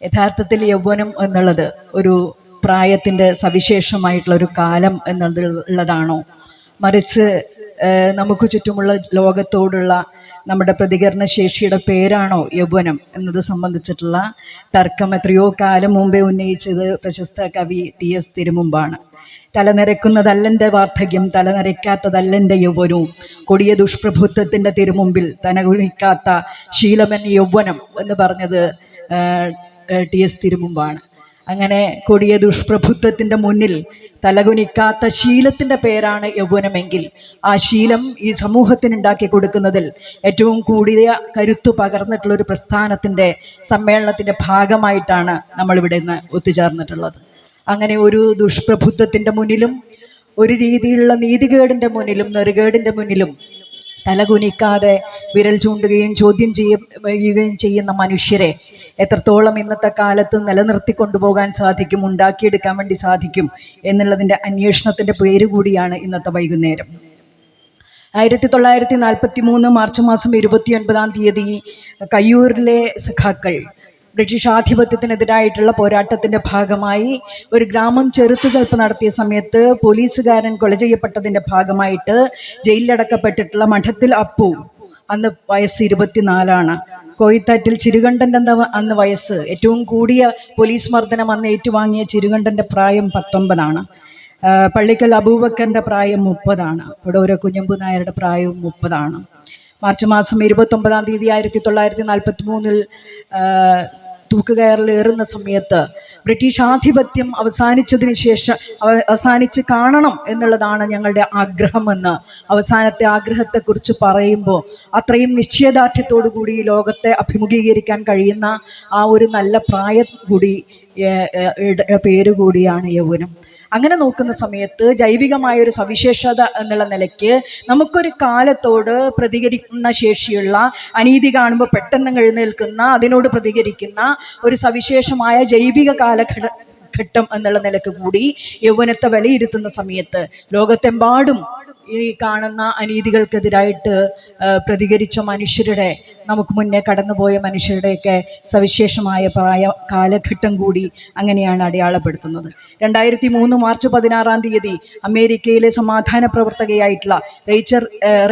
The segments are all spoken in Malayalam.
യഥാർത്ഥത്തിൽ യൗവനം എന്നുള്ളത് ഒരു പ്രായത്തിൻ്റെ സവിശേഷമായിട്ടുള്ള ഒരു കാലം എന്നുള്ളതാണോ, മറിച്ച് നമുക്ക് ചുറ്റുമുള്ള ലോകത്തോടുള്ള നമ്മുടെ പ്രതികരണ ശേഷിയുടെ പേരാണോ യൗവനം എന്നത് സംബന്ധിച്ചിട്ടുള്ള തർക്കം എത്രയോ കാലം മുമ്പേ ഉന്നയിച്ചത് പ്രശസ്ത കവി TS തിരുമുമ്പാണ്. തലനിരക്കുന്നതല്ലെൻ്റെ വാർദ്ധക്യം, തലനിരക്കാത്തതല്ലെൻ്റെ യൗവനവും, കൊടിയ ദുഷ്പ്രഭുത്വത്തിൻ്റെ തിരുമുമ്പിൽ തനകുലിക്കാത്ത ശീലമൻ യൗവനം എന്ന് പറഞ്ഞത് TS തിരുമുമ്പാണ്. അങ്ങനെ കൊടിയ ദുഷ്പ്രഭുത്വത്തിൻ്റെ മുന്നിൽ തലകുനിക്കാത്ത ശീലത്തിൻ്റെ പേരാണ് യൗവനമെങ്കിൽ ആ ശീലം ഈ സമൂഹത്തിനുണ്ടാക്കി കൊടുക്കുന്നതിൽ ഏറ്റവും കൂടിയ കരുത്തു പകർന്നിട്ടുള്ളൊരു പ്രസ്ഥാനത്തിൻ്റെ സമ്മേളനത്തിൻ്റെ ഭാഗമായിട്ടാണ് നമ്മളിവിടെ നിന്ന് ഒത്തുചേർന്നിട്ടുള്ളത്. അങ്ങനെ ഒരു ദുഷ്പ്രഭുത്വത്തിൻ്റെ മുന്നിലും ഒരു രീതിയിലുള്ള നീതികേടിൻ്റെ മുന്നിലും നെറുകേടിൻ്റെ മുന്നിലും തലകുനിക്കാതെ വിരൽ ചൂണ്ടുകയും ചോദ്യം ചെയ്യുകയും ചെയ്യുന്ന മനുഷ്യരെ എത്രത്തോളം ഇന്നത്തെ കാലത്ത് നിലനിർത്തിക്കൊണ്ടുപോകാൻ സാധിക്കും, ഉണ്ടാക്കിയെടുക്കാൻ വേണ്ടി സാധിക്കും എന്നുള്ളതിൻ്റെ അന്വേഷണത്തിൻ്റെ പേര് കൂടിയാണ് ഇന്നത്തെ വൈകുന്നേരം. 1943 മാർച്ച് മാസം 29 കയ്യൂരിലെ സഖാക്കൾ ബ്രിട്ടീഷ് ആധിപത്യത്തിനെതിരായിട്ടുള്ള പോരാട്ടത്തിൻ്റെ ഭാഗമായി ഒരു ഗ്രാമം ചെറുത്തുനിൽപ്പ് നടത്തിയ സമയത്ത് പോലീസുകാരൻ കൊല ചെയ്യപ്പെട്ടതിൻ്റെ ഭാഗമായിട്ട് ജയിലിലടക്കപ്പെട്ടിട്ടുള്ള മഠത്തിൽ അപ്പു, അന്ന് വയസ്സ് 24, കോയിത്താറ്റിൽ ചിരുകണ്ഠൻ്റെ അന്ന് വയസ്സ്, ഏറ്റവും കൂടിയ പോലീസ് മർദ്ദനം അന്ന് ഏറ്റുവാങ്ങിയ ചിരുകണ്ഠൻ്റെ പ്രായം 19, പള്ളിക്കൽ അബൂബക്കറിൻ്റെ പ്രായം 30, ഇവിടെ കുഞ്ഞമ്പു നായരുടെ പ്രായവും 30. മാർച്ച് മാസം 29 1943 തൂക്കുകയറിലേറുന്ന സമയത്ത് ബ്രിട്ടീഷ് ആധിപത്യം അവസാനിച്ച് കാണണം എന്നുള്ളതാണ് ഞങ്ങളുടെ ആഗ്രഹമെന്ന് അവസാനത്തെ ആഗ്രഹത്തെക്കുറിച്ച് പറയുമ്പോൾ അത്രയും നിശ്ചയദാർഢ്യത്തോടു കൂടി ലോകത്തെ അഭിമുഖീകരിക്കാൻ കഴിയുന്ന ആ ഒരു നല്ല പ്രായം കൂടി പേര് കൂടിയാണ് യൗവനം. അങ്ങനെ നോക്കുന്ന സമയത്ത് ജൈവികമായൊരു സവിശേഷത എന്നുള്ള നിലയ്ക്ക് നമുക്കൊരു കാലത്തോട് പ്രതികരിക്കുന്ന ശേഷിയുള്ള, അനീതി കാണുമ്പോൾ പെട്ടെന്ന് എഴുന്നേൽക്കുന്ന, അതിനോട് പ്രതികരിക്കുന്ന ഒരു സവിശേഷമായ ജൈവിക കാലഘട്ടം എന്നുള്ള നിലക്ക് കൂടി യൗവനത്തെ വിലയിരുത്തുന്ന സമയത്ത് ലോകത്തെമ്പാടും ഈ കാണുന്ന അനീതികൾക്കെതിരായിട്ട് പ്രതികരിച്ച മനുഷ്യരുടെ, നമുക്ക് മുന്നേ കടന്നുപോയ മനുഷ്യരുടെയൊക്കെ സവിശേഷമായ കാലഘട്ടം കൂടി അങ്ങനെയാണ് അടയാളപ്പെടുത്തുന്നത്. 2003 മാർച്ച് 16 അമേരിക്കയിലെ സമാധാന പ്രവർത്തകയായിട്ടുള്ള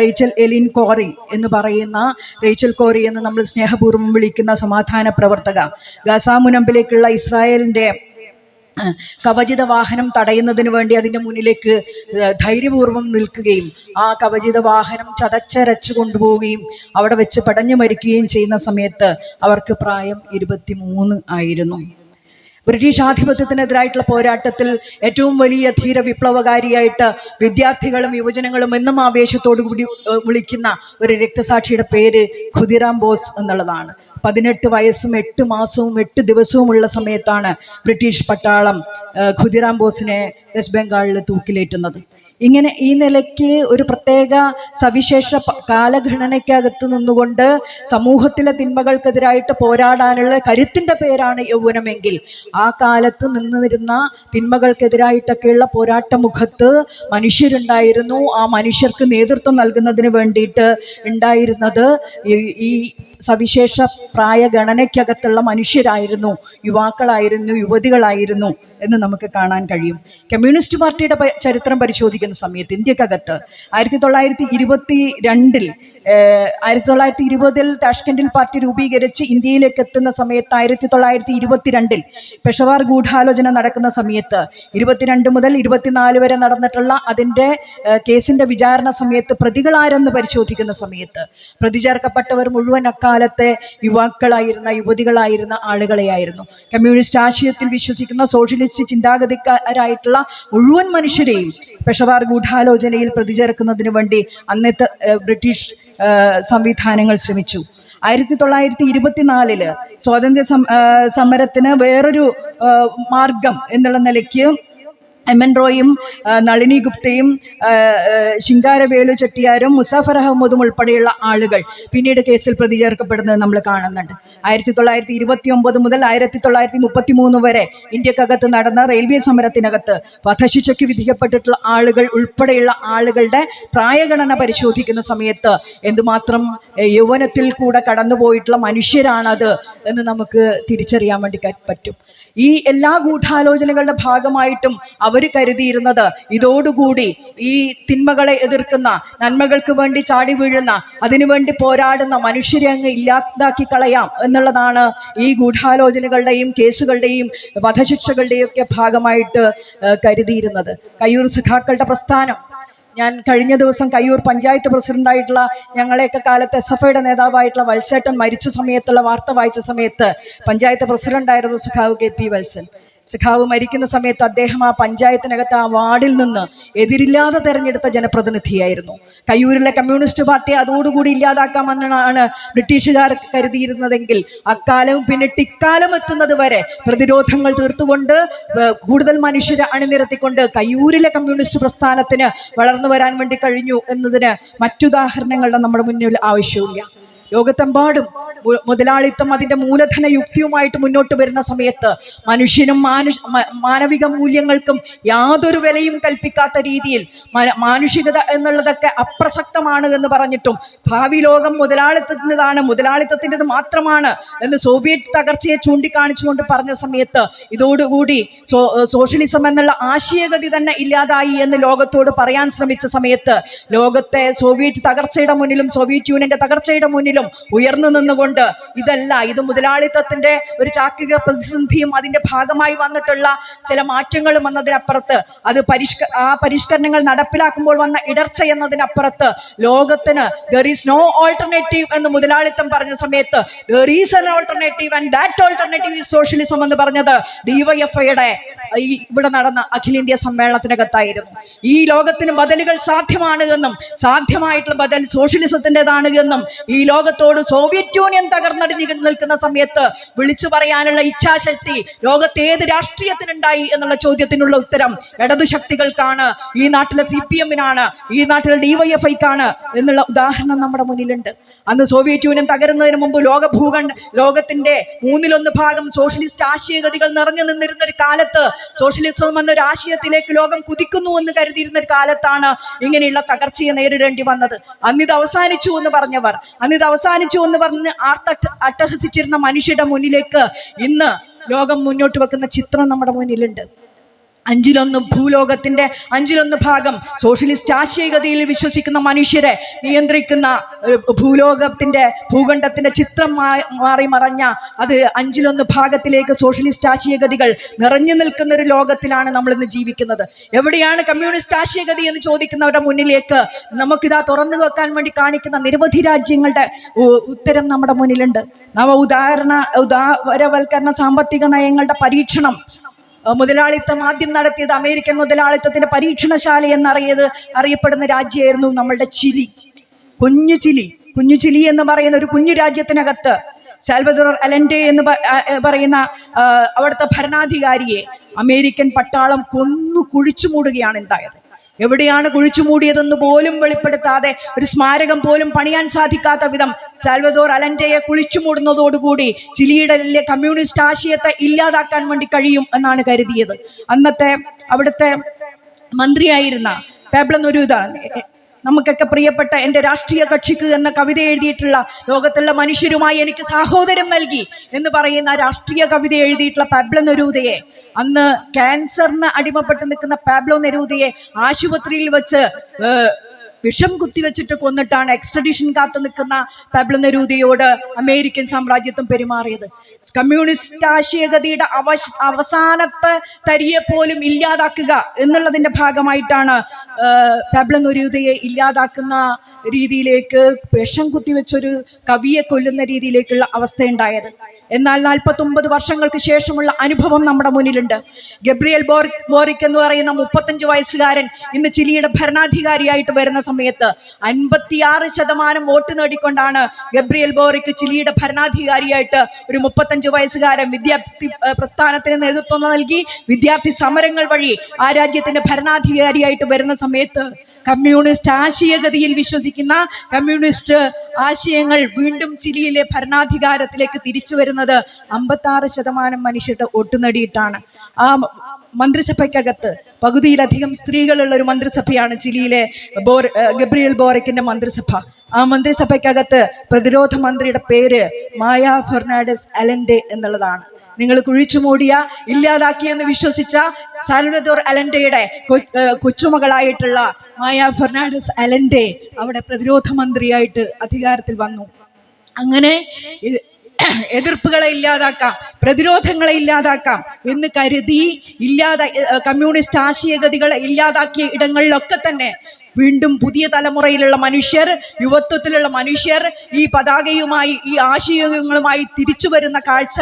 റേച്ചൽ എലിൻ കോറി എന്ന് പറയുന്ന, റേച്ചൽ കോറി എന്ന് നമ്മൾ സ്നേഹപൂർവ്വം വിളിക്കുന്ന സമാധാന പ്രവർത്തക ഗാസ മുനമ്പിലേക്കുള്ള ഇസ്രായേലിൻ്റെ കവചിത വാഹനം തടയുന്നതിന് വേണ്ടി അതിൻ്റെ മുന്നിലേക്ക് ധൈര്യപൂർവ്വം നിൽക്കുകയും ആ കവചിത വാഹനം ചതച്ചരച്ച് കൊണ്ടുപോവുകയും അവിടെ വെച്ച് പടഞ്ഞു മരിക്കുകയും ചെയ്യുന്ന സമയത്ത് അവർക്ക് പ്രായം 23 ആയിരുന്നു. ബ്രിട്ടീഷ് ആധിപത്യത്തിനെതിരായിട്ടുള്ള പോരാട്ടത്തിൽ ഏറ്റവും വലിയ ധീര വിപ്ലവകാരിയായിട്ട് വിദ്യാർത്ഥികളും യുവജനങ്ങളും എന്നും ആവേശത്തോടു കൂടി വിളിക്കുന്ന ഒരു രക്തസാക്ഷിയുടെ പേര് ഖുദിറാം ബോസ് എന്നുള്ളതാണ്. 18 വയസ്സും 8 മാസവും 8 ദിവസവുമുള്ള സമയത്താണ് ബ്രിട്ടീഷ് പട്ടാളം ഖുദിറാം ബോസിനെ വെസ്റ്റ് ബംഗാളിൽ തൂക്കിലേറ്റുന്നത്. ഇങ്ങനെ ഈ നിലയ്ക്ക് ഒരു പ്രത്യേക സവിശേഷ കാലഗണനയ്ക്കകത്ത് നിന്നുകൊണ്ട് സമൂഹത്തിലെ തിന്മകൾക്കെതിരായിട്ട് പോരാടാനുള്ള കരുത്തിൻ്റെ പേരാണ് യൗവനമെങ്കിൽ ആ കാലത്ത് നിന്നിരുന്ന തിന്മകൾക്കെതിരായിട്ടൊക്കെയുള്ള പോരാട്ടമുഖത്ത് മനുഷ്യരുണ്ടായിരുന്നു. ആ മനുഷ്യർക്ക് നേതൃത്വം നൽകുന്നതിന് വേണ്ടിയിട്ട് ഉണ്ടായിരുന്നത് ഈ സവിശേഷ പ്രായഗണനയ്ക്കകത്തുള്ള മനുഷ്യരായിരുന്നു, യുവാക്കളായിരുന്നു, യുവതികളായിരുന്നു എന്ന് നമുക്ക് കാണാൻ കഴിയും. കമ്മ്യൂണിസ്റ്റ് പാർട്ടിയുടെ ചരിത്രം പരിശോധിക്കുന്ന സമയത്ത് ഇന്ത്യക്കകത്ത് 1920 താഷ്കെൻഡിൽ പാർട്ടി രൂപീകരിച്ച് ഇന്ത്യയിലേക്ക് എത്തുന്ന സമയത്ത് 1922 പെഷവാർ ഗൂഢാലോചന നടക്കുന്ന സമയത്ത് 22 മുതൽ 24 വരെ നടന്നിട്ടുള്ള അതിൻ്റെ കേസിൻ്റെ വിചാരണ സമയത്ത് പ്രതികളാരെന്ന് പരിശോധിക്കുന്ന സമയത്ത് പ്രതി ചേർക്കപ്പെട്ടവർ മുഴുവൻ അക്കാലത്തെ യുവാക്കളായിരുന്ന, യുവതികളായിരുന്ന ആളുകളെയായിരുന്നു. കമ്മ്യൂണിസ്റ്റ് ആശയത്തിൽ വിശ്വസിക്കുന്ന, സോഷ്യലിസ്റ്റ് ചിന്താഗതിക്കാരായിട്ടുള്ള മുഴുവൻ മനുഷ്യരെയും പെഷവാർ ഗൂഢാലോചനയിൽ പ്രതി ചേർക്കുന്നതിന് വേണ്ടി അന്നത്തെ ബ്രിട്ടീഷ് സംവിധാനങ്ങൾ ശ്രമിച്ചു. 1924 സ്വാതന്ത്ര്യ സമരത്തിന് വേറൊരു മാർഗം എന്നുള്ള നിലയ്ക്ക് എം.എൻ. റോയും നളിനി ഗുപ്തയും ശിങ്കാരവേലു ചെട്ടിയാരും മുസാഫർ അഹമ്മദും ഉൾപ്പെടെയുള്ള ആളുകൾ പിന്നീട് കേസിൽ പ്രതി ചേർക്കപ്പെടുന്നത് നമ്മൾ കാണുന്നുണ്ട്. 1929 മുതൽ 1933 വരെ ഇന്ത്യക്കകത്ത് നടന്ന റെയിൽവേ സമരത്തിനകത്ത് വധശിക്ഷയ്ക്ക് വിധിക്കപ്പെട്ടിട്ടുള്ള ആളുകൾ ഉൾപ്പെടെയുള്ള ആളുകളുടെ പ്രായഗണന പരിശോധിക്കുന്ന സമയത്ത് എന്തുമാത്രം യൗവനത്തിൽ കൂടെ കടന്നുപോയിട്ടുള്ള മനുഷ്യരാണത് എന്ന് നമുക്ക് തിരിച്ചറിയാൻ വേണ്ടി പറ്റും. ഈ എല്ലാ ഗൂഢാലോചനകളുടെ ഭാഗമായിട്ടും അവർ കരുതിയിരുന്നത് ഇതോടുകൂടി ഈ തിന്മകളെ എതിർക്കുന്ന, നന്മകൾക്ക് വേണ്ടി ചാടി വീഴുന്ന, അതിനുവേണ്ടി പോരാടുന്ന മനുഷ്യരെ അങ്ങ് ഇല്ലാതാക്കി കളയാം എന്നുള്ളതാണ് ഈ ഗൂഢാലോചനകളുടെയും കേസുകളുടെയും വധശിക്ഷകളുടെയും ഒക്കെ ഭാഗമായിട്ട് കരുതിയിരുന്നത്. കയ്യൂർ സഖാക്കളുടെ പ്രസ്ഥാനം, ഞാൻ കഴിഞ്ഞ ദിവസം കയ്യൂർ പഞ്ചായത്ത് പ്രസിഡന്റായിട്ടുള്ള ഞങ്ങളെയൊക്കെ കാലത്ത് SFIയുടെ നേതാവായിട്ടുള്ള വത്സേട്ടൻ മരിച്ച സമയത്തുള്ള വാർത്ത വായിച്ച സമയത്ത് പഞ്ചായത്ത് പ്രസിഡന്റായിരുന്നു സഖാവ് KP വത്സൻ. സഖാവ് മരിക്കുന്ന സമയത്ത് അദ്ദേഹം ആ പഞ്ചായത്തിനകത്ത് ആ വാർഡിൽ നിന്ന് എതിരില്ലാതെ തെരഞ്ഞെടുത്ത ജനപ്രതിനിധിയായിരുന്നു. കയ്യൂരിലെ കമ്മ്യൂണിസ്റ്റ് പാർട്ടിയെ അതോടുകൂടി ഇല്ലാതാക്കാമെന്നാണ് ബ്രിട്ടീഷുകാർ കരുതിയിരുന്നതെങ്കിൽ അക്കാലവും പിന്നിട്ട് ഇക്കാലം എത്തുന്നത് വരെ പ്രതിരോധങ്ങൾ തീർത്തുകൊണ്ട് കൂടുതൽ മനുഷ്യരെ അണിനിരത്തിക്കൊണ്ട് കയ്യൂരിലെ കമ്മ്യൂണിസ്റ്റ് പ്രസ്ഥാനത്തിന് വളർന്നു വരാൻ വേണ്ടി കഴിഞ്ഞു എന്നതിന് മറ്റുദാഹരണങ്ങളുടെ നമ്മുടെ മുന്നിൽ ആവശ്യമില്ല. ലോകത്തെമ്പാടും മുതലാളിത്തം അതിൻ്റെ മൂലധന യുക്തിയുമായിട്ട് മുന്നോട്ട് വരുന്ന സമയത്ത് മനുഷ്യനും മാനവിക മൂല്യങ്ങൾക്കും യാതൊരു വിലയും കൽപ്പിക്കാത്ത രീതിയിൽ മാനുഷികത എന്നുള്ളതൊക്കെ അപ്രസക്തമാണ് എന്ന് പറഞ്ഞിട്ടും ഭാവി ലോകം മുതലാളിത്തത്തിൻ്റെതാണ്, മുതലാളിത്തത്തിൻ്റെത് മാത്രമാണ് എന്ന് സോവിയറ്റ് തകർച്ചയെ ചൂണ്ടിക്കാണിച്ചുകൊണ്ട് പറഞ്ഞ സമയത്ത് ഇതോടുകൂടി സോഷ്യലിസം എന്നുള്ള ആശയഗതി തന്നെ ഇല്ലാതായി എന്ന് ലോകത്തോട് പറയാൻ ശ്രമിച്ച സമയത്ത് ലോകത്തെ സോവിയറ്റ് തകർച്ചയുടെ മുന്നിലും സോവിയറ്റ് യൂണിയന്റെ തകർച്ചയുടെ മുന്നിലും ഉയർന്നു നിന്നുകൊണ്ട് ഇതല്ല, ഇത് മുതലാളിത്തത്തിന്റെ ഒരു ചാക്രിക പ്രതിസന്ധിയും അതിന്റെ ഭാഗമായി വന്നിട്ടുള്ള ചില മാറ്റങ്ങളും എന്നതിനപ്പുറത്ത് അത് ആ പരിഷ്കരണങ്ങൾ നടപ്പിലാക്കുമ്പോൾ വന്ന ഇടർച്ച എന്നതിനപ്പുറത്ത് ലോകത്തിന് there is no alternative എന്ന് മുതലാളിത്തം പറഞ്ഞ സമയത്ത് there is an alternative and that alternative is socialism എന്ന് പറഞ്ഞത് DYFIയുടെ ഇവിടെ നടന്ന അഖിലേന്ത്യാ സമ്മേളനത്തിനകത്തായിരുന്നു. ഈ ലോകത്തിന് ബദലുകൾ സാധ്യമാണ് എന്നും സാധ്യമായിട്ടുള്ള ബദൽ സോഷ്യലിസത്തിൻ്റെതാണ് എന്നും ഈ ലോകത്തോട് സോവിയറ്റ് യൂണിയൻ തകർന്നടിഞ്ഞു നിൽക്കുന്ന സമയത്ത് വിളിച്ചു പറയാനുള്ള ഇച്ഛാശക്തി ലോകത്ത് ഏത് രാഷ്ട്രീയത്തിനുണ്ടായി എന്നുള്ള ചോദ്യത്തിനുള്ള ഉത്തരം ഇടതു ശക്തികൾക്കാണ്, ഈ നാട്ടിലെ CPM-നാണ്, ഈ നാട്ടിലെ DYFIക്കാണ് എന്നുള്ള ഉദാഹരണം നമ്മുടെ മുന്നിലുണ്ട്. അന്ന് സോവിയറ്റ് യൂണിയൻ തകരുന്നതിന് മുമ്പ് ലോകത്തിന്റെ 1/3 ഭാഗം സോഷ്യലിസ്റ്റ് ആശയഗതികൾ നിറഞ്ഞു നിന്നിരുന്ന ഒരു കാലത്ത് സോഷ്യലിസം എന്നൊരു ആശയത്തിലേക്ക് ലോകം കുതിക്കുന്നു എന്ന് കരുതിയിരുന്ന ഒരു കാലത്താണ് ഇങ്ങനെയുള്ള തകർച്ചയെ നേരിടേണ്ടി വന്നത്. അന്നിത് അവസാനിച്ചു എന്ന് പറഞ്ഞവർ, അന്നിത് അവസാനിച്ചു എന്ന് പറഞ്ഞ് അട്ടഹസിച്ചിരുന്ന മനുഷ്യരുടെ മുന്നിലേക്ക് ഇന്ന് ലോകം മുന്നോട്ട് വെക്കുന്ന ചിത്രം നമ്മുടെ മുന്നിലുണ്ട്. 1/5 ഭൂലോകത്തിന്റെ 1/5 ഭാഗം സോഷ്യലിസ്റ്റ് ആശയഗതിയിൽ വിശ്വസിക്കുന്ന മനുഷ്യരെ നിയന്ത്രിക്കുന്ന ഭൂലോകത്തിന്റെ ഭൂഖണ്ഡത്തിന്റെ ചിത്രം മാറി മറഞ്ഞ അത് 1/5 ഭാഗത്തിലേക്ക് സോഷ്യലിസ്റ്റ് ആശയഗതികൾ നിറഞ്ഞു നിൽക്കുന്ന ഒരു ലോകത്തിലാണ് നമ്മൾ ഇന്ന് ജീവിക്കുന്നത്. എവിടെയാണ് കമ്മ്യൂണിസ്റ്റ് ആശയഗതി എന്ന് ചോദിക്കുന്നവരുടെ മുന്നിലേക്ക് നമുക്കിതാ തുറന്നു വെക്കാൻ വേണ്ടി കാണിക്കുന്ന നിരവധി രാജ്യങ്ങളുടെ ഉത്തരം നമ്മുടെ മുന്നിലുണ്ട്. ഉദാരവൽക്കരണ സാമ്പത്തിക നയങ്ങളുടെ പരീക്ഷണം മുതലാളിത്തം ആദ്യം നടത്തിയത് അമേരിക്കൻ മുതലാളിത്തത്തിന്റെ പരീക്ഷണശാല അറിയപ്പെടുന്ന രാജ്യമായിരുന്നു നമ്മളുടെ ചിലി. കുഞ്ഞു ചിലി എന്ന് പറയുന്ന ഒരു കുഞ്ഞു രാജ്യത്തിനകത്ത് സാൽവദോർ അലൻഡെ എന്ന് പറയുന്ന അവിടുത്തെ ഭരണാധികാരിയെ അമേരിക്കൻ പട്ടാളം കൊന്നു കുഴിച്ചു മൂടുകയാണ് ഉണ്ടായത്. എവിടെയാണ് കുഴിച്ചു മൂടിയതെന്ന് പോലും വെളിപ്പെടുത്താതെ ഒരു സ്മാരകം പോലും പണിയാൻ സാധിക്കാത്ത വിധം സാൽവദോർ അലൻഡയെ കുഴിച്ചു മൂടുന്നതോടുകൂടി ചിലിയുടെ കമ്മ്യൂണിസ്റ്റ് ആശയത്തെ ഇല്ലാതാക്കാൻ വേണ്ടി കഴിയും എന്നാണ് കരുതിയത്. അന്നത്തെ അവിടുത്തെ മന്ത്രിയായിരുന്ന പാബ്ലോ നെരൂദ, നമുക്കൊക്കെ പ്രിയപ്പെട്ട എൻ്റെ രാഷ്ട്രീയ കക്ഷിക്ക് എന്ന കവിത എഴുതിയിട്ടുള്ള ലോകത്തുള്ള മനുഷ്യരുമായി എനിക്ക് സാഹോദര്യം നൽകി എന്ന് പറയുന്ന രാഷ്ട്രീയ കവിത എഴുതിയിട്ടുള്ള പാബ്ലോ നെരൂദയെ, അന്ന് ക്യാൻസറിന് അടിമപ്പെട്ട് നിൽക്കുന്ന പാബ്ലോ നെരൂദയെ ആശുപത്രിയിൽ വെച്ച് വിഷം കുത്തിവെച്ചിട്ട് കൊന്നിട്ടാണ് എക്സ്ട്രഡിഷൻ കാത്തു നിൽക്കുന്ന പാബ്ലോ നെരൂദയോട് അമേരിക്കൻ സാമ്രാജ്യത്വം പെരുമാറിയത്. കമ്മ്യൂണിസ്റ്റ് ആശയഗതിയുടെ അവസാനത്തെ തരിയെ പോലും ഇല്ലാതാക്കുക എന്നുള്ളതിന്റെ ഭാഗമായിട്ടാണ് പാബ്ലോ നെരൂദയെ ഇല്ലാതാക്കുന്ന രീതിയിലേക്ക് വിഷം കുത്തിവെച്ചൊരു കവിയെ കൊല്ലുന്ന രീതിയിലേക്കുള്ള അവസ്ഥയുണ്ടായത്. എന്നാൽ 49 വർഷങ്ങൾക്ക് ശേഷമുള്ള അനുഭവം നമ്മുടെ മുന്നിലുണ്ട്. ഗബ്രിയേൽ ബോറിക് എന്ന് പറയുന്ന 35 വയസ്സുകാരൻ ഇന്ന് ചിലിയുടെ ഭരണാധികാരിയായിട്ട് വരുന്ന സമയത്ത് 56% വോട്ട് നേടിക്കൊണ്ടാണ് ഗബ്രിയേൽ ബോറിക് ചിലിയുടെ ഭരണാധികാരിയായിട്ട് ഒരു 35 വയസ്സുകാരൻ വിദ്യാർത്ഥി പ്രസ്ഥാനത്തിന് നേതൃത്വം നൽകി വിദ്യാർത്ഥി സമരങ്ങൾ വഴി ആ രാജ്യത്തിന്റെ ഭരണാധികാരിയായിട്ട് വരുന്ന സമയത്ത് കമ്മ്യൂണിസ്റ്റ് ആശയഗതിയിൽ വിശ്വസിക്കുന്ന കമ്മ്യൂണിസ്റ്റ് ആശയങ്ങൾ വീണ്ടും ചിലിയിലെ ഭരണാധികാരത്തിലേക്ക് തിരിച്ചു വരുന്നത് 56% മനുഷ്യരുടെ വോട്ട് നേടിയിട്ടാണ്. ആ മന്ത്രിസഭയ്ക്കകത്ത് പകുതിയിലധികം സ്ത്രീകളുള്ള ഒരു മന്ത്രിസഭയാണ് ചിലിയിലെ ഗബ്രിയേൽ ബോറിക്കിന്റെ മന്ത്രിസഭ. ആ മന്ത്രിസഭയ്ക്കകത്ത് പ്രതിരോധ മന്ത്രിയുടെ പേര് മായ ഫെർണാണ്ടസ് അലൻഡെ എന്നുള്ളതാണ്. നിങ്ങൾ കുഴിച്ചു മൂടിയ ഇല്ലാതാക്കിയെന്ന് വിശ്വസിച്ച സാൽവദോർ അലൻഡയുടെ കൊച്ചുമകളായിട്ടുള്ള മായ ഫെർണാണ്ടസ് അലൻഡെ അവിടെ പ്രതിരോധ മന്ത്രിയായിട്ട് അധികാരത്തിൽ വന്നു. അങ്ങനെ എതിർപ്പുകളെ ഇല്ലാതാക്കാം, പ്രതിരോധങ്ങളെ ഇല്ലാതാക്കാം എന്ന് കരുതി കമ്മ്യൂണിസ്റ്റ് ആശയഗതികളെ ഇല്ലാതാക്കിയ ഇടങ്ങളിലൊക്കെ തന്നെ വീണ്ടും പുതിയ തലമുറയിലുള്ള മനുഷ്യർ, യുവത്വത്തിലുള്ള മനുഷ്യർ ഈ പതാകയുമായി ഈ ആശയങ്ങളുമായി തിരിച്ചു വരുന്ന കാഴ്ച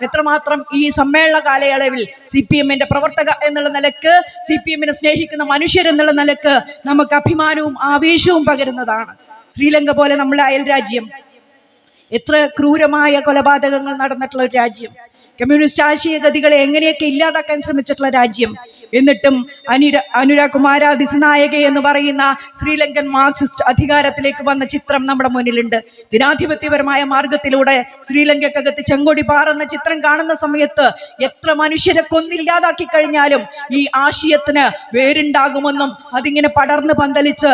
എത്രമാത്രം ഈ സമ്മേളന കാലയളവിൽ CPM-ന്റെ പ്രവർത്തക എന്നുള്ള നിലക്ക്, CPM-നെ സ്നേഹിക്കുന്ന മനുഷ്യരെന്നുള്ള നിലക്ക് നമുക്ക് അഭിമാനവും ആവേശവും പകരുന്നതാണ്. ശ്രീലങ്ക പോലെ നമ്മുടെ അയൽ രാജ്യം, എത്ര ക്രൂരമായ കൊലപാതകങ്ങൾ നടന്നിട്ടുള്ള ഒരു രാജ്യം, കമ്മ്യൂണിസ്റ്റ് ആശയഗതികളെ എങ്ങനെയൊക്കെ ഇല്ലാതാക്കാൻ ശ്രമിച്ചിട്ടുള്ള രാജ്യം, എന്നിട്ടും അനുര കുമാര ദിസനായക എന്ന് പറയുന്ന ശ്രീലങ്കൻ മാർക്സിസ്റ്റ് അധികാരത്തിലേക്ക് വന്ന ചിത്രം നമ്മുടെ മുന്നിലുണ്ട്. ജനാധിപത്യപരമായ മാർഗത്തിലൂടെ ശ്രീലങ്കക്കകത്ത് ചെങ്കൊടി പാറുന്ന ചിത്രം കാണുന്ന സമയത്ത് എത്ര മനുഷ്യരെ കൊന്നില്ലാതാക്കി കഴിഞ്ഞാലും ഈ ആശയത്തിന് വേരുണ്ടാകുമെന്നും അതിങ്ങനെ പടർന്ന് പന്തലിച്ച്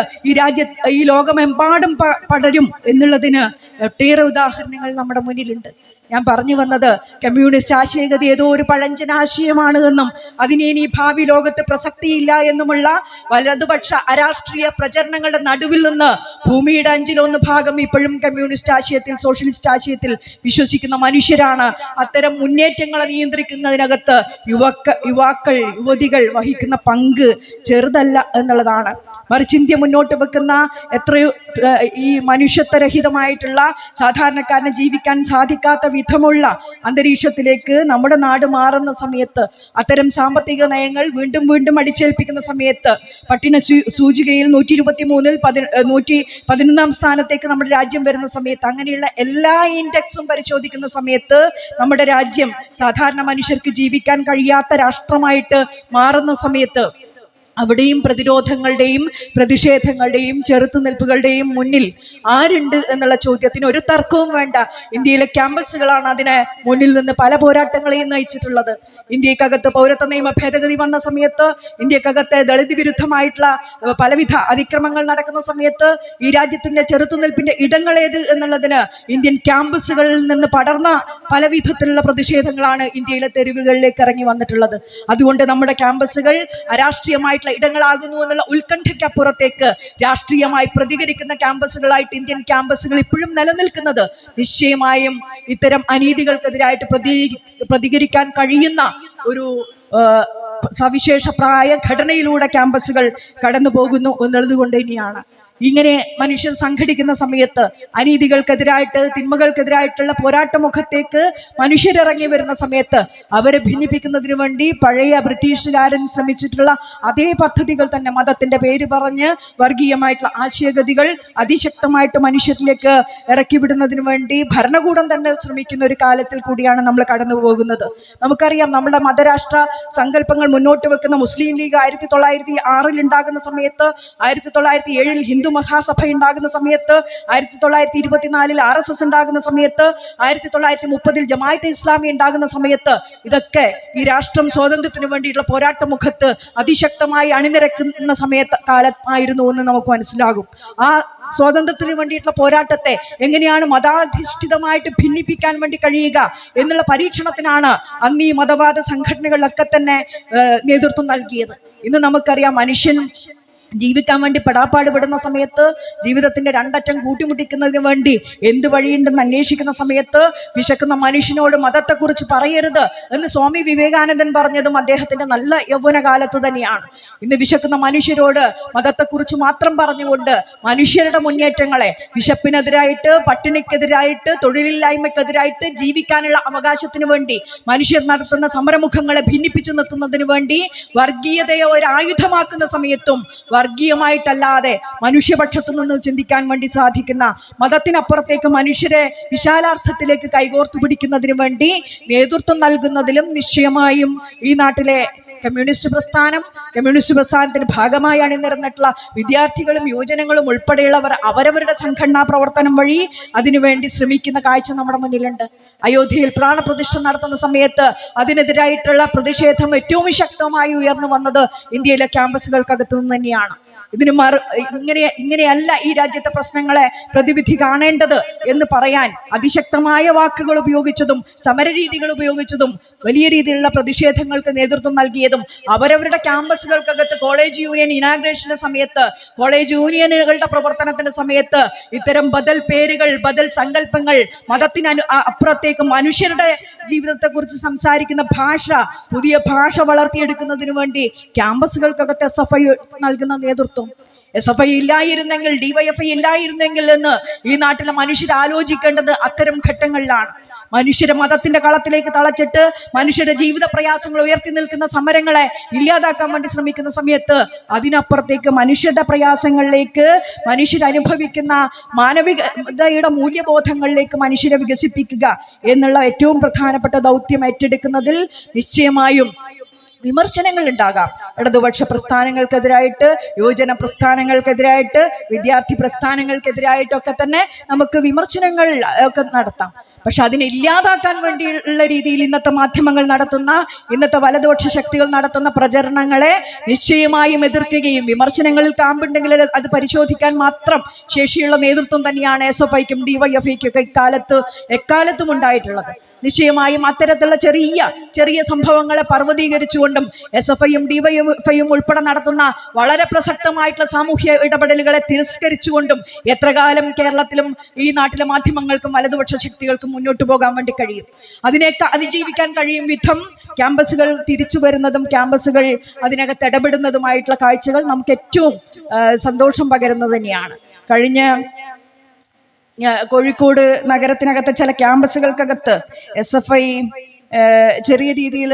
ഈ ലോകമെമ്പാടും പടരും എന്നുള്ളതിന് ഒട്ടേറെ ഉദാഹരണങ്ങൾ നമ്മുടെ മുന്നിലുണ്ട്. ഞാൻ പറഞ്ഞു വന്നത് കമ്മ്യൂണിസ്റ്റ് ആശയഗതി ഏതോ ഒരു പഴഞ്ചൻ ആശയമാണ് എന്നും അതിനെ ഇനി ഭാവി ലോകത്ത് പ്രസക്തിയില്ല എന്നുമുള്ള വലതുപക്ഷ അരാഷ്ട്രീയ പ്രചരണങ്ങളുടെ നടുവിൽ നിന്ന് ഭൂമിയുടെ 1/5 ഭാഗം ഇപ്പോഴും കമ്മ്യൂണിസ്റ്റ് ആശയത്തിൽ, സോഷ്യലിസ്റ്റ് ആശയത്തിൽ വിശ്വസിക്കുന്ന മനുഷ്യരാണ്. അത്തരം മുന്നേറ്റങ്ങളെ നിയന്ത്രിക്കുന്നതിനകത്ത് യുവാക്കൾ, യുവതികൾ വഹിക്കുന്ന പങ്ക് ചെറുതല്ല എന്നുള്ളതാണ്. മറിച്ച് ഇന്ത്യ മുന്നോട്ട് വെക്കുന്ന എത്രയോ ഈ മനുഷ്യത്വരഹിതമായിട്ടുള്ള സാധാരണക്കാരന് ജീവിക്കാൻ സാധിക്കാത്ത വിധമുള്ള അന്തരീക്ഷത്തിലേക്ക് നമ്മുടെ നാട് മാറുന്ന സമയത്ത്, അത്തരം സാമ്പത്തിക നയങ്ങൾ വീണ്ടും വീണ്ടും അടിച്ചേൽപ്പിക്കുന്ന സമയത്ത്, പട്ടിണ സൂചികയിൽ 123-ൽ 111-ാം സ്ഥാനത്തേക്ക് നമ്മുടെ രാജ്യം വരുന്ന സമയത്ത്, അങ്ങനെയുള്ള എല്ലാ ഇൻഡെക്സും പരിശോധിക്കുന്ന സമയത്ത് നമ്മുടെ രാജ്യം സാധാരണ മനുഷ്യർക്ക് ജീവിക്കാൻ കഴിയാത്ത രാഷ്ട്രമായിട്ട് മാറുന്ന സമയത്ത് അവിടെയും പ്രതിരോധങ്ങളുടെയും പ്രതിഷേധങ്ങളുടെയും ചെറുത്തുനിൽപ്പുകളുടെയും മുന്നിൽ ആരുണ്ട് എന്നുള്ള ചോദ്യത്തിന് ഒരു തർക്കവും വേണ്ട. ഇന്ത്യയിലെ ക്യാമ്പസുകളാണ് അതിനെ മുന്നിൽ നിന്ന് പല പോരാട്ടങ്ങളെയും നയിച്ചിട്ടുള്ളത്. ഇന്ത്യക്കകത്ത് പൗരത്വ നിയമ ഭേദഗതി വന്ന സമയത്ത്, ഇന്ത്യക്കകത്ത് ദളിത് വിരുദ്ധമായിട്ടുള്ള പലവിധ അതിക്രമങ്ങൾ നടക്കുന്ന സമയത്ത് ഈ രാജ്യത്തിന്റെ ചെറുത്തുനിൽപ്പിന്റെ ഇടങ്ങളേത് എന്നുള്ളതിന് ഇന്ത്യൻ ക്യാമ്പസുകളിൽ നിന്ന് പടർന്ന പല വിധത്തിലുള്ള പ്രതിഷേധങ്ങളാണ് ഇന്ത്യയിലെ തെരുവുകളിലേക്ക് ഇറങ്ങി വന്നിട്ടുള്ളത്. അതുകൊണ്ട് നമ്മുടെ ക്യാമ്പസുകൾ അരാഷ്ട്രീയമായിട്ട് ഇടങ്ങളാകുന്നു എന്നുള്ള ഉത്കണ്ഠയ്ക്കപ്പുറത്തേക്ക് രാഷ്ട്രീയമായി പ്രതികരിക്കുന്ന ക്യാമ്പസുകളായിട്ട് ഇന്ത്യൻ ക്യാമ്പസുകൾ ഇപ്പോഴും നിലനിൽക്കുന്നത് നിശ്ചയമായും ഇത്തരം അനീതികൾക്കെതിരായിട്ട് പ്രതികരിക്കാൻ കഴിയുന്ന ഒരു സവിശേഷ പ്രായ ഘടനയിലൂടെ ക്യാമ്പസുകൾ കടന്നു പോകുന്നു എന്നുള്ളത് കൊണ്ട് തന്നെയാണ്. ഇങ്ങനെ മനുഷ്യർ സംഘടിക്കുന്ന സമയത്ത് അനീതികൾക്കെതിരായിട്ട്, തിന്മകൾക്കെതിരായിട്ടുള്ള പോരാട്ടമുഖത്തേക്ക് മനുഷ്യരിറങ്ങി വരുന്ന സമയത്ത് അവരെ ഭിന്നിപ്പിക്കുന്നതിന് വേണ്ടി പഴയ ബ്രിട്ടീഷുകാരൻ ശ്രമിച്ചിട്ടുള്ള അതേ പദ്ധതികൾ തന്നെ, മതത്തിന്റെ പേര് പറഞ്ഞ് വർഗീയമായിട്ടുള്ള ആശയഗതികൾ അതിശക്തമായിട്ട് മനുഷ്യരിലേക്ക് ഇറക്കി വിടുന്നതിന് വേണ്ടി ഭരണകൂടം തന്നെ ശ്രമിക്കുന്ന ഒരു കാലത്തിൽ കൂടിയാണ് നമ്മൾ കടന്നു പോകുന്നത്. നമുക്കറിയാം, നമ്മുടെ മതരാഷ്ട്ര സങ്കല്പങ്ങൾ മുന്നോട്ട് വെക്കുന്ന മുസ്ലിം ലീഗ് 1906-ൽ ഉണ്ടാകുന്ന സമയത്ത്, 1907-ൽ ഹിന്ദു മഹാസഭ ഉണ്ടാകുന്ന സമയത്ത്, 1924-ൽ RSS ഉണ്ടാകുന്ന സമയത്ത്, 1930-ൽ ജമാഅത്തെ ഇസ്ലാമി ഉണ്ടാകുന്ന സമയത്ത്, ഇതൊക്കെ ഈ രാഷ്ട്രം സ്വാതന്ത്ര്യത്തിന് വേണ്ടിയിട്ടുള്ള പോരാട്ടമുഖത്ത് അതിശക്തമായി അണിനിരക്കുന്ന കാലമായിരുന്നു എന്ന് നമുക്ക് മനസ്സിലാകും. ആ സ്വാതന്ത്ര്യത്തിന് വേണ്ടിയിട്ടുള്ള പോരാട്ടത്തെ എങ്ങനെയാണ് മതാധിഷ്ഠിതമായിട്ട് ഭിന്നിപ്പിക്കാൻ വേണ്ടി കഴിയുക എന്നുള്ള പരീക്ഷണത്തിനാണ് അന്ന് ഈ മതവാദ സംഘടനകളിലൊക്കെ തന്നെ നേതൃത്വം നൽകിയത്. ഇന്ന് നമുക്കറിയാം, മനുഷ്യൻ ജീവിക്കാൻ വേണ്ടി പെടാപ്പാടുപെടുന്ന സമയത്ത്, ജീവിതത്തിന്റെ രണ്ടറ്റം കൂട്ടിമുട്ടിക്കുന്നതിന് വേണ്ടി എന്ത് വഴിയുണ്ടെന്ന് അന്വേഷിക്കുന്ന സമയത്ത് വിശക്കുന്ന മനുഷ്യനോട് മതത്തെക്കുറിച്ച് പറയരുത് എന്ന് സ്വാമി വിവേകാനന്ദൻ പറഞ്ഞതും അദ്ദേഹത്തിന്റെ നല്ല യൗവനകാലത്ത് തന്നെയാണ്. ഇന്ന് വിശക്കുന്ന മനുഷ്യരോട് മതത്തെക്കുറിച്ച് മാത്രം പറഞ്ഞുകൊണ്ട് മനുഷ്യരുടെ മുന്നേറ്റങ്ങളെ, വിശപ്പിനെതിരായിട്ട്, പട്ടിണിക്കെതിരായിട്ട്, തൊഴിലില്ലായ്മക്കെതിരായിട്ട്, ജീവിക്കാനുള്ള അവകാശത്തിന് വേണ്ടി മനുഷ്യർ നടത്തുന്ന സമരമുഖങ്ങളെ ഭിന്നിപ്പിച്ചു നിർത്തുന്നതിന് വേണ്ടി വർഗീയതയെ ഒരു ആയുധമാക്കുന്ന സമയത്തും വർഗീയമായിട്ടല്ലാതെ മനുഷ്യപക്ഷത്തു നിന്ന് ചിന്തിക്കാൻ വേണ്ടി സാധിക്കുന്ന, മതത്തിനപ്പുറത്തേക്ക് മനുഷ്യരെ വിശാലാർത്ഥത്തിലേക്ക് കൈകോർത്തു പിടിക്കുന്നതിന് വേണ്ടി നേതൃത്വം നൽകുന്നതിലും നിശ്ചയമായും ഈ നാട്ടിലെ കമ്മ്യൂണിസ്റ്റ് പ്രസ്ഥാനത്തിന്റെ ഭാഗമായി അണിനിരന്നിട്ടുള്ള വിദ്യാർത്ഥികളും യുവജനങ്ങളും ഉൾപ്പെടെയുള്ളവർ അവരവരുടെ സംഘടനാ പ്രവർത്തനം വഴി അതിനുവേണ്ടി ശ്രമിക്കുന്ന കാഴ്ച നമ്മുടെ മുന്നിലുണ്ട്. അയോധ്യയിൽ പ്രാണപ്രതിഷ്ഠ നടത്തുന്ന സമയത്ത് അതിനെതിരായിട്ടുള്ള പ്രതിഷേധം ഏറ്റവും ശക്തമായി ഉയർന്നു വന്നത് ഇന്ത്യയിലെ ക്യാമ്പസുകൾക്കകത്തു നിന്ന് തന്നെയാണ്. ഇങ്ങനെയല്ല ഈ രാജ്യത്തെ പ്രശ്നങ്ങളെ പ്രതിവിധി കാണേണ്ടത് എന്ന് പറയാൻ അതിശക്തമായ വാക്കുകൾ ഉപയോഗിച്ചതും സമരരീതികൾ ഉപയോഗിച്ചതും വലിയ രീതിയിലുള്ള പ്രതിഷേധങ്ങൾക്ക് നേതൃത്വം നൽകിയതും അവരവരുടെ ക്യാമ്പസുകൾക്കകത്ത് കോളേജ് യൂണിയൻ ഇനാഗ്രേഷന്റെ സമയത്ത്, കോളേജ് യൂണിയനുകളുടെ പ്രവർത്തനത്തിന്റെ സമയത്ത് ഇത്തരം ബദൽ പേരുകൾ, ബദൽ സങ്കല്പങ്ങൾ, മതത്തിന് അപ്പുറത്തേക്ക് മനുഷ്യരുടെ ജീവിതത്തെക്കുറിച്ച് സംസാരിക്കുന്ന ഭാഷ, പുതിയ ഭാഷ വളർത്തിയെടുക്കുന്നതിന് വേണ്ടി ക്യാമ്പസുകൾക്കകത്ത് SFI നൽകുന്ന നേതൃത്വം, SFI ഇല്ലായിരുന്നെങ്കിൽ, DYFI ഇല്ലായിരുന്നെങ്കിൽ എന്ന് ഈ നാട്ടിലെ മനുഷ്യർ ആലോചിക്കേണ്ടത് അത്തരം ഘട്ടങ്ങളിലാണ്. മനുഷ്യരെ മതത്തിന്റെ കളത്തിലേക്ക് തളച്ചിട്ട് മനുഷ്യരുടെ ജീവിത പ്രയാസങ്ങൾ ഉയർത്തി നിൽക്കുന്ന സമരങ്ങളെ ഇല്ലാതാക്കാൻ വേണ്ടി ശ്രമിക്കുന്ന സമയത്ത് അതിനപ്പുറത്തേക്ക് മനുഷ്യരുടെ പ്രയാസങ്ങളിലേക്ക്, മനുഷ്യരനുഭവിക്കുന്ന മാനവികതയുടെ മൂല്യബോധങ്ങളിലേക്ക് മനുഷ്യരെ വികസിപ്പിക്കുക എന്നുള്ള ഏറ്റവും പ്രധാനപ്പെട്ട ദൗത്യം ഏറ്റെടുക്കുന്നതിൽ നിശ്ചയമായും വിമർശനങ്ങൾ ഉണ്ടാകാം. ഇടതുപക്ഷ പ്രസ്ഥാനങ്ങൾക്കെതിരായിട്ട്, യുവജന പ്രസ്ഥാനങ്ങൾക്കെതിരായിട്ട്, വിദ്യാർത്ഥി പ്രസ്ഥാനങ്ങൾക്കെതിരായിട്ടൊക്കെ തന്നെ നമുക്ക് വിമർശനങ്ങൾ ഒക്കെ നടത്താം. പക്ഷെ അതിനെ ഇല്ലാതാക്കാൻ വേണ്ടിയുള്ള രീതിയിൽ ഇന്നത്തെ മാധ്യമങ്ങൾ നടത്തുന്ന, ഇന്നത്തെ വലതുപക്ഷ ശക്തികൾ നടത്തുന്ന പ്രചരണങ്ങളെ നിശ്ചയമായും എതിർക്കുകയും വിമർശനങ്ങളിൽ കാമ്പുണ്ടെങ്കിൽ അത് പരിശോധിക്കാൻ മാത്രം ശേഷിയുള്ള നേതൃത്വം തന്നെയാണ് SFIക്കും DYFIക്കും ഒക്കെ എക്കാലത്തും ഉണ്ടായിട്ടുള്ളത്. നിശ്ചയമായും അത്തരത്തിലുള്ള ചെറിയ സംഭവങ്ങളെ പർവ്വതീകരിച്ചുകൊണ്ടും SFIയും DYFIയും ഉൾപ്പെടെ നടത്തുന്ന വളരെ പ്രസക്തമായിട്ടുള്ള സാമൂഹ്യ ഇടപെടലുകളെ തിരസ്കരിച്ചുകൊണ്ടും എത്ര കാലം കേരളത്തിലും ഈ നാട്ടിലെ മാധ്യമങ്ങൾക്കും വലതുപക്ഷ ശക്തികൾക്കും മുന്നോട്ട് പോകാൻ വേണ്ടി കഴിയും? അതിനേക്ക് അതിജീവിക്കാൻ കഴിയും വിധം ക്യാമ്പസുകൾ തിരിച്ചു വരുന്നതും ക്യാമ്പസുകൾ അതിനകത്ത് ഇടപെടുന്നതുമായിട്ടുള്ള കാഴ്ചകൾ നമുക്ക് ഏറ്റവും സന്തോഷം പകരുന്നത് തന്നെയാണ്. കഴിഞ്ഞ കോഴിക്കോട് നഗരത്തിനകത്തെ ചില ക്യാമ്പസുകൾക്കകത്ത് SFI ചെറിയ രീതിയിൽ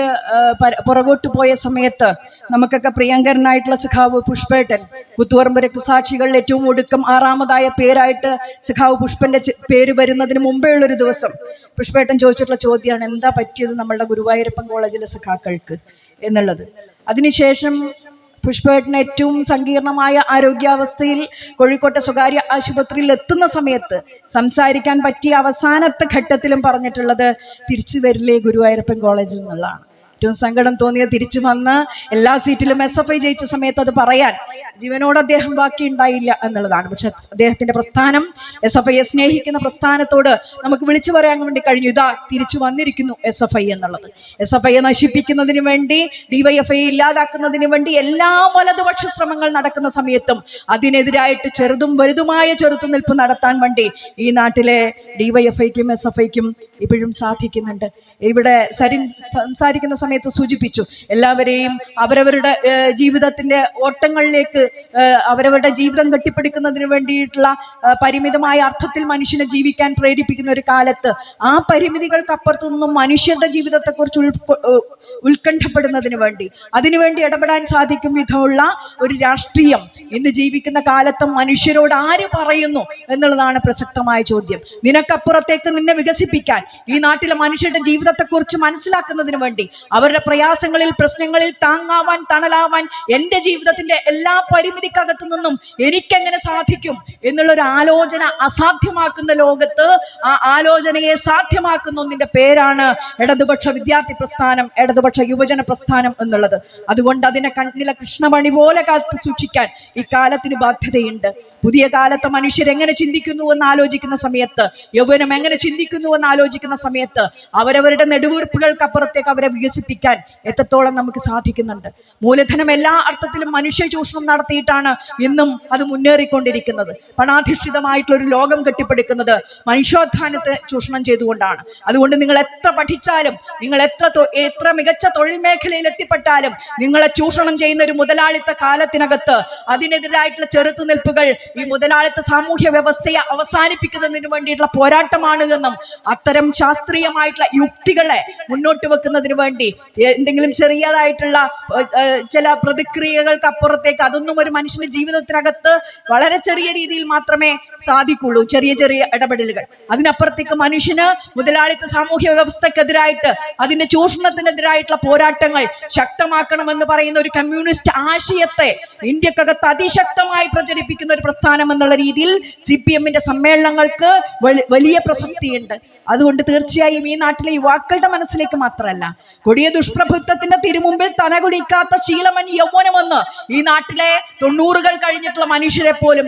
പുറകോട്ട് പോയ സമയത്ത് നമുക്കൊക്കെ പ്രിയങ്കരനായിട്ടുള്ള സഖാവ് പുഷ്പേട്ടൻ, കുത്തുപറമ്പ് രക്തസാക്ഷികളിൽ ഏറ്റവും ഒടുക്കം 6ാമതായ പേരായിട്ട് സഖാവ് പുഷ്പന്റെ പേര് വരുന്നതിന് മുമ്പേ ഉള്ളൊരു ദിവസം പുഷ്പേട്ടൻ ചോദിച്ചിട്ടുള്ള ചോദ്യമാണ്, എന്താ പറ്റിയത് നമ്മളുടെ ഗുരുവായൂരപ്പൻ കോളേജിലെ സഖാക്കൾക്ക് എന്നുള്ളത്. അതിനുശേഷം പുഷ്പേട്ടന് ഏറ്റവും സങ്കീർണമായ ആരോഗ്യാവസ്ഥയിൽ കോഴിക്കോട്ടെ സ്വകാര്യ ആശുപത്രിയിൽ എത്തുന്ന സമയത്ത് സംസാരിക്കാൻ പറ്റിയ അവസാനത്തെ ഘട്ടത്തിലും പറഞ്ഞിട്ടുള്ളത് തിരിച്ചു വരില്ലേ ഗുരുവായൂരപ്പൻ കോളേജിൽ നിന്നുള്ളതാണ്. ഏറ്റവും സങ്കടം തോന്നിയ തിരിച്ചു വന്ന് എല്ലാ സീറ്റിലും SFI ജയിച്ച സമയത്ത് അത് പറയാൻ ജീവനോട് അദ്ദേഹം ബാക്കി ഉണ്ടായില്ല എന്നുള്ളതാണ്. പക്ഷെ അദ്ദേഹത്തിന്റെ പ്രസ്ഥാനം, SFIയെ സ്നേഹിക്കുന്ന പ്രസ്ഥാനത്തോട് നമുക്ക് വിളിച്ചു പറയാൻ വേണ്ടി കഴിഞ്ഞു, ഇതാ തിരിച്ചു വന്നിരിക്കുന്നു SFI എന്നുള്ളത്. SFIയെ നശിപ്പിക്കുന്നതിന് വേണ്ടി, DYFIയെ ഇല്ലാതാക്കുന്നതിന് വേണ്ടി എല്ലാ വലതുപക്ഷ ശ്രമങ്ങൾ നടക്കുന്ന സമയത്തും അതിനെതിരായിട്ട് ചെറുതും വലുതുമായ ചെറുത്തുനിൽപ്പ് നടത്താൻ വേണ്ടി ഈ നാട്ടിലെ DYFIക്കും SFIക്കും ഇപ്പോഴും സാധിക്കുന്നുണ്ട്. ഇവിടെ സരിൻ സംസാരിക്കുന്ന സമയത്ത് സൂചിപ്പിച്ചു, എല്ലാവരെയും അവരവരുടെ ജീവിതത്തിന്റെ ഓട്ടങ്ങളിലേക്ക്, അവരവരുടെ ജീവിതം കെട്ടിപ്പിടിക്കുന്നതിന് വേണ്ടിയിട്ടുള്ള പരിമിതമായ അർത്ഥത്തിൽ മനുഷ്യനെ ജീവിക്കാൻ പ്രേരിപ്പിക്കുന്ന ഒരു കാലത്ത് ആ പരിമിതികൾക്കപ്പുറത്തു നിന്നും മനുഷ്യരുടെ ജീവിതത്തെക്കുറിച്ച് ഉത്കണ്ഠപ്പെടുന്നതിന് വേണ്ടി, അതിനുവേണ്ടി ഇടപെടാൻ സാധിക്കും വിധമുള്ള ഒരു രാഷ്ട്രീയം ഇന്ന് ജീവിക്കുന്ന കാലത്ത് മനുഷ്യരോട് ആര് പറയുന്നു എന്നുള്ളതാണ് പ്രസക്തമായ ചോദ്യം. നിനക്കപ്പുറത്തേക്ക് നിന്നെ വികസിപ്പിക്കാൻ, ഈ നാട്ടിലെ മനുഷ്യരുടെ ജീവിതത്തെക്കുറിച്ച് മനസ്സിലാക്കുന്നതിന് വേണ്ടി, അവരുടെ പ്രയാസങ്ങളിൽ, പ്രശ്നങ്ങളിൽ താങ്ങാവാൻ, തണലാവാൻ, എൻ്റെ ജീവിതത്തിന്റെ എല്ലാ പരിമിതിക്കകത്തു നിന്നും എനിക്കെങ്ങനെ സാധിക്കും എന്നുള്ളൊരു ആലോചന അസാധ്യമാക്കുന്ന ലോകത്ത് ആ ആലോചനയെ സാധ്യമാക്കുന്ന ഒന്നിന്റെ പേരാണ് ഇടതുപക്ഷ വിദ്യാർത്ഥി പ്രസ്ഥാനം, ഇടതുപക്ഷ യുവജന പ്രസ്ഥാനം എന്നുള്ളത്. അതുകൊണ്ട് അതിനെ കണ്ണിലെ കൃഷ്ണമണി പോലെ കാത്തു സൂക്ഷിക്കാൻ ഇക്കാലത്തിന് ബാധ്യതയുണ്ട്. പുതിയ കാലത്തെ മനുഷ്യരെങ്ങനെ ചിന്തിക്കുന്നു എന്ന് ആലോചിക്കുന്ന സമയത്ത്, യൗവനം എങ്ങനെ ചിന്തിക്കുന്നു എന്ന് ആലോചിക്കുന്ന സമയത്ത് അവരവരുടെ നെടുവീർപ്പുകൾക്കപ്പുറത്തേക്ക് അവരെ വികസിപ്പിക്കാൻ എത്രത്തോളം നമുക്ക് സാധിക്കുന്നുണ്ട്. മൂലധനം എല്ലാ അർത്ഥത്തിലും മനുഷ്യ ചൂഷണം നടത്തിയിട്ടാണ് ഇന്നും അത് മുന്നേറിക്കൊണ്ടിരിക്കുന്നത്. പണാധിഷ്ഠിതമായിട്ടുള്ള ഒരു ലോകം കെട്ടിപ്പടുക്കുന്നത് മനുഷ്യോത്ഥാനത്തെ ചൂഷണം ചെയ്തുകൊണ്ടാണ്. അതുകൊണ്ട് നിങ്ങൾ എത്ര പഠിച്ചാലും, നിങ്ങൾ എത്ര മികച്ച തൊഴിൽ മേഖലയിൽ എത്തിപ്പെട്ടാലും, നിങ്ങളെ ചൂഷണം ചെയ്യുന്ന ഒരു മുതലാളിത്ത കാലത്തിനകത്ത് അതിനെതിരായിട്ടുള്ള ചെറുത്തുനിൽപ്പുകൾ ഈ മുതലാളിത്ത സാമൂഹ്യ വ്യവസ്ഥയെ അവസാനിപ്പിക്കുന്നതിന് വേണ്ടിയിട്ടുള്ള പോരാട്ടമാണ് എന്നും, അത്തരം ശാസ്ത്രീയമായിട്ടുള്ള യുക്തികളെ മുന്നോട്ട് വെക്കുന്നതിന് വേണ്ടി എന്തെങ്കിലും ചെറിയതായിട്ടുള്ള ചില പ്രതിക്രിയകൾക്ക് അപ്പുറത്തേക്ക് അതൊന്നും ഒരു മനുഷ്യന്റെ ജീവിതത്തിനകത്ത് വളരെ ചെറിയ രീതിയിൽ മാത്രമേ സാധിക്കുള്ളൂ. ചെറിയ ചെറിയ ഇടപെടലുകൾ. അതിനപ്പുറത്തേക്ക് മനുഷ്യന് മുതലാളിത്ത സാമൂഹ്യ വ്യവസ്ഥക്കെതിരായിട്ട്, അതിന്റെ ചൂഷണത്തിനെതിരായിട്ടുള്ള പോരാട്ടങ്ങൾ ശക്തമാക്കണമെന്ന് പറയുന്ന ഒരു കമ്മ്യൂണിസ്റ്റ് ആശയത്തെ ഇന്ത്യക്കകത്ത് അതിശക്തമായി പ്രചരിപ്പിക്കുന്ന ഒരു പ്രസ്ഥാനം എന്നുള്ള രീതിയിൽ CPM-ന്റെ സമ്മേളനങ്ങൾക്ക് വലിയ പ്രസക്തിയുണ്ട്. അതുകൊണ്ട് തീർച്ചയായും ഈ നാട്ടിലെ യുവാക്കളുടെ മനസ്സിലേക്ക് മാത്രമല്ല, കൊടിയ ദുഷ്പ്രഭുത്വത്തിന്റെ തിരുമുമ്പിൽ തനകുലിക്കാത്ത ശീലമൻ യൗവനമെന്ന് ഈ നാട്ടിലെ 90-കൾ കഴിഞ്ഞിട്ടുള്ള മനുഷ്യരെ പോലും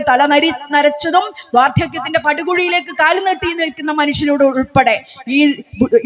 നരച്ചതും വാർദ്ധക്യത്തിന്റെ പടുകുഴിയിലേക്ക് കാലുനീട്ടി നിൽക്കുന്ന മനുഷ്യരോട് ഉൾപ്പെടെ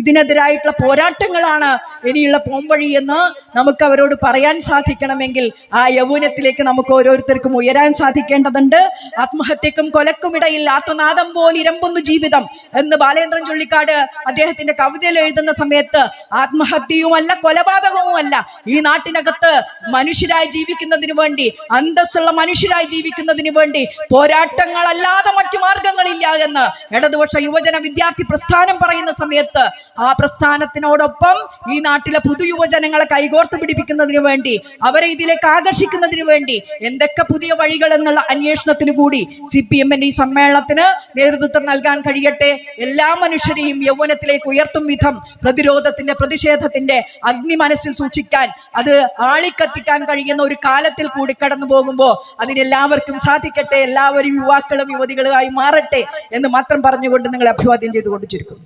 ഇതിനെതിരായിട്ടുള്ള പോരാട്ടങ്ങളാണ് ഇനിയുള്ള പോംവഴി എന്ന് നമുക്ക് അവരോട് പറയാൻ സാധിക്കണമെങ്കിൽ ആ യൗവനത്തിലേക്ക് നമുക്ക് ഓരോരുത്തർക്കും ഉയരാൻ സാധിക്കേണ്ടതുണ്ട്. ആത്മഹത്യക്കും കൊലക്കുമിടയിൽ ആത്മനാദം പോലെ ഇരമ്പുന്നു ജീവിതം എന്ന് ബാലേന്ദ്രൻ ചുള്ളിക്കാട് അദ്ദേഹത്തിന്റെ കവിതയിൽ എഴുതുന്ന സമയത്ത് ആത്മഹത്യയുമല്ല കൊലപാതകവുമല്ല, ഈ നാട്ടിനകത്ത് മനുഷ്യരായി ജീവിക്കുന്നതിന് വേണ്ടി, അന്തസ്സുള്ള മനുഷ്യരായി ജീവിക്കുന്നതിന് വേണ്ടി പോരാട്ടങ്ങളല്ലാതെ മറ്റു മാർഗങ്ങളില്ല എന്ന് ഇടതുപക്ഷ യുവജന വിദ്യാർത്ഥി പ്രസ്ഥാനം പറയുന്ന സമയത്ത് ആ പ്രസ്ഥാനത്തിനോടൊപ്പം ഈ നാട്ടിലെ പുതുയുവജനങ്ങളെ കൈകോർത്ത് പിടിപ്പിക്കുന്നതിന് വേണ്ടി, അവരെ ഇതിലേക്ക് ആകർഷിക്കുന്നതിന് വേണ്ടി എന്തൊക്കെ പുതിയ വഴികൾ എന്നുള്ള അന്വേഷണത്തിന് കൂടി CPM-ന്റെ ഈ സമ്മേളനത്തിന് നേതൃത്വം നൽകാൻ കഴിയട്ടെ. എല്ലാ മനുഷ്യരെയും യൗവനത്തിലേക്ക് ഉയർത്തും വിധം പ്രതിരോധത്തിന്റെ, പ്രതിഷേധത്തിന്റെ അഗ്നി മനസ്സിൽ സൂക്ഷിക്കാൻ, അത് ആളിക്കത്തിക്കാൻ കഴിയുന്ന ഒരു കാലത്തിൽ കൂടി കടന്നു പോകുമ്പോൾ അതിനെല്ലാവർക്കും സാധിക്കട്ടെ. എല്ലാവരും യുവാക്കളും യുവതികളുമായി മാറട്ടെ എന്ന് മാത്രം പറഞ്ഞുകൊണ്ട് നിങ്ങളെ അഭിവാദ്യം ചെയ്തുകൊണ്ട് ചുരുക്കുന്നു.